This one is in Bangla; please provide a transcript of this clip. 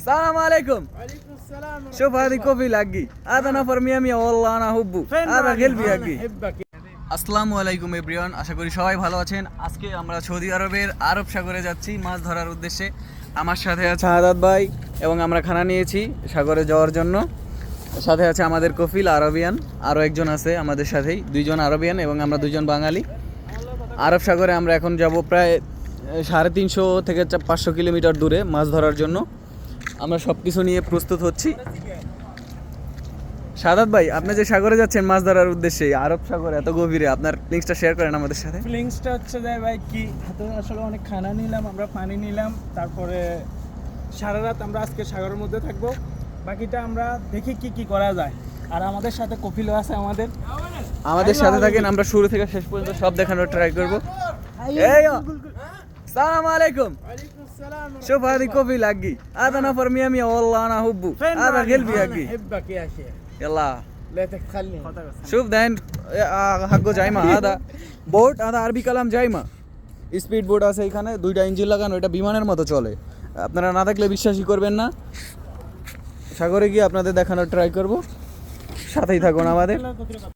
السلام عليكم. وعليكم السلام ورحمة شوف هذه الله. كوفي لاقي هذا نفر مية مية والله انا احبه فين هذا معلم؟ قلبي أنا حقي. أحبك. আসসালামু আলাইকুম এভরিওয়ান, আশা করি সবাই ভালো আছেন। আজকে আমরা সৌদি আরবের আরব সাগরে যাচ্ছি মাছ ধরার উদ্দেশ্যে। আমার সাথে আছে শাহাদাত ভাই এবং আমরা খানা নিয়েছি সাগরে যাওয়ার জন্য। সাথে আছে আমাদের কফিল আরবিয়ান, আরও একজন আছে আমাদের সাথেই, দুইজন আরবিয়ান এবং আমরা দুইজন বাঙালি। আরব সাগরে আমরা এখন যাব প্রায় 350 থেকে 500 কিলোমিটার দূরে মাছ ধরার জন্য। আমরা সব কিছু নিয়ে প্রস্তুত হচ্ছি। শাহাদাত ভাই, আপনি যে সাগরে যাচ্ছেন মাছ ধরার উদ্দেশ্যে, আরব সাগরে এত গভীরে, আপনার লিঙ্কসটা শেয়ার করেন আমাদের সাথে। ফিলিংসটা হচ্ছে যে ভাই কি হাতে আসলে অনেক খানা নিলাম, আমরা পানি নিলাম, তারপরে সারা রাত আমরা আজকে সাগরের মধ্যে থাকবো। বাকিটা আমরা দেখি কি কি করা যায়। আর আমাদের সাথে কপিলও আছে আমাদের সাথে থাকেন, আমরা শুরু থেকে শেষ পর্যন্ত সব দেখানোর ট্রাই করব। এই সালাম আলাইকুম। وعليكم السلام ورحمة شوف هذه كوفي لاقي هذا نفر مية مية والله انا احبه هذا قلبي حقي. أحبك يا شيخ، يلا ليتك تخليني. شوف دهن حقه জাইমা هذا বোট, هذا আরবি কালাম জাইমা। স্পিড বোট আছে এখানে, দুইটা ইঞ্জিন লাগানো, এটা বিমানের মতো চলে। আপনারা না দেখলে বিশ্বাসই করবেন না। সাগরে গিয়ে আপনাদের দেখানোর ট্রাই করব, সাথেই থাকুন আমাদের।